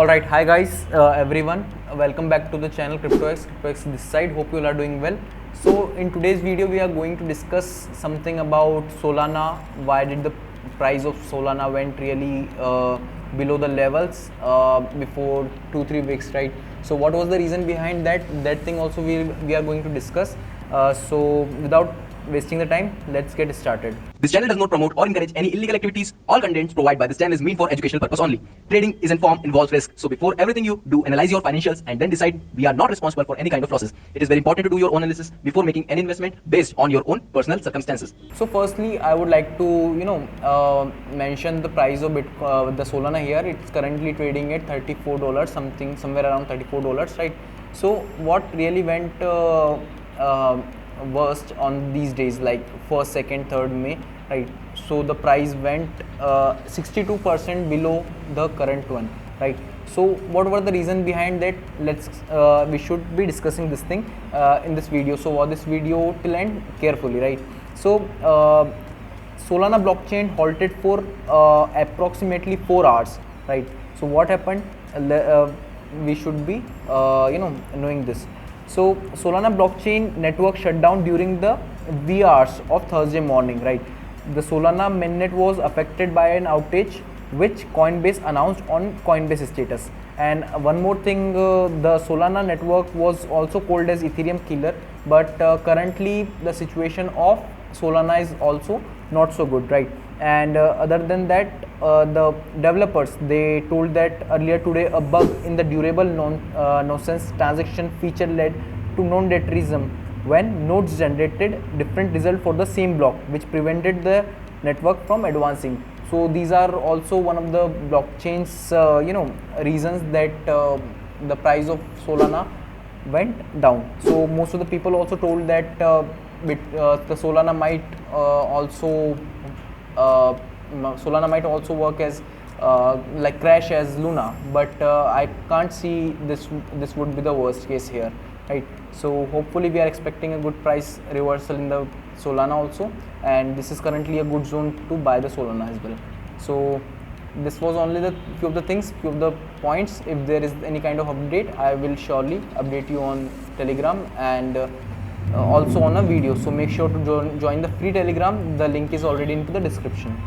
Alright, hi guys, everyone. Welcome back to the channel CryptoX this side. Hope you all are doing well. So in today's video we are going to discuss something about Solana. Why did the price of Solana went really below the levels before 2-3 weeks, right? So what was the reason behind that thing also we are going to discuss. So without wasting the time, let's get started. This channel does not promote or encourage any illegal activities. All contents provided by this channel is meant for educational purpose only. Trading is informed, involves risk. So before everything you do, analyze your financials and then decide. We are not responsible for any kind of losses. It is very important to do your own analysis before making any investment based on your own personal circumstances. So firstly, I would like to mention the price of the Solana here. It's currently trading at $34, somewhere around $34, right? So what really went worst on these days, like 1st, 2nd, 3rd May, right? So the price went 62% below the current one, right? So what were the reason behind that? We should be discussing this thing in this video. So watch this video till end carefully, right? So Solana blockchain halted for approximately 4 hours, right? So what happened? We should be knowing this. So Solana blockchain network shut down during the wee hours of Thursday morning, right? The Solana mainnet was affected by an outage which Coinbase announced on Coinbase status. And one more thing, the Solana network was also called as Ethereum killer, but currently the situation of Solana is also not so good, right? And other than that, the developers, they told that earlier today a bug in the durable nonce transaction feature led to nondeterminism when nodes generated different result for the same block, which prevented the network from advancing. So these are also one of the blockchains reasons that the price of Solana went down. So most of the people also told that the Solana might also work as like crash as Luna, but I can't see this would be the worst case here, right? So hopefully we are expecting a good price reversal in the Solana also, and this is currently a good zone to buy the Solana as well. So this was only the few of the points. If there is any kind of update, I will surely update you on Telegram and also on a video. So make sure to join the free Telegram. The link is already into the description.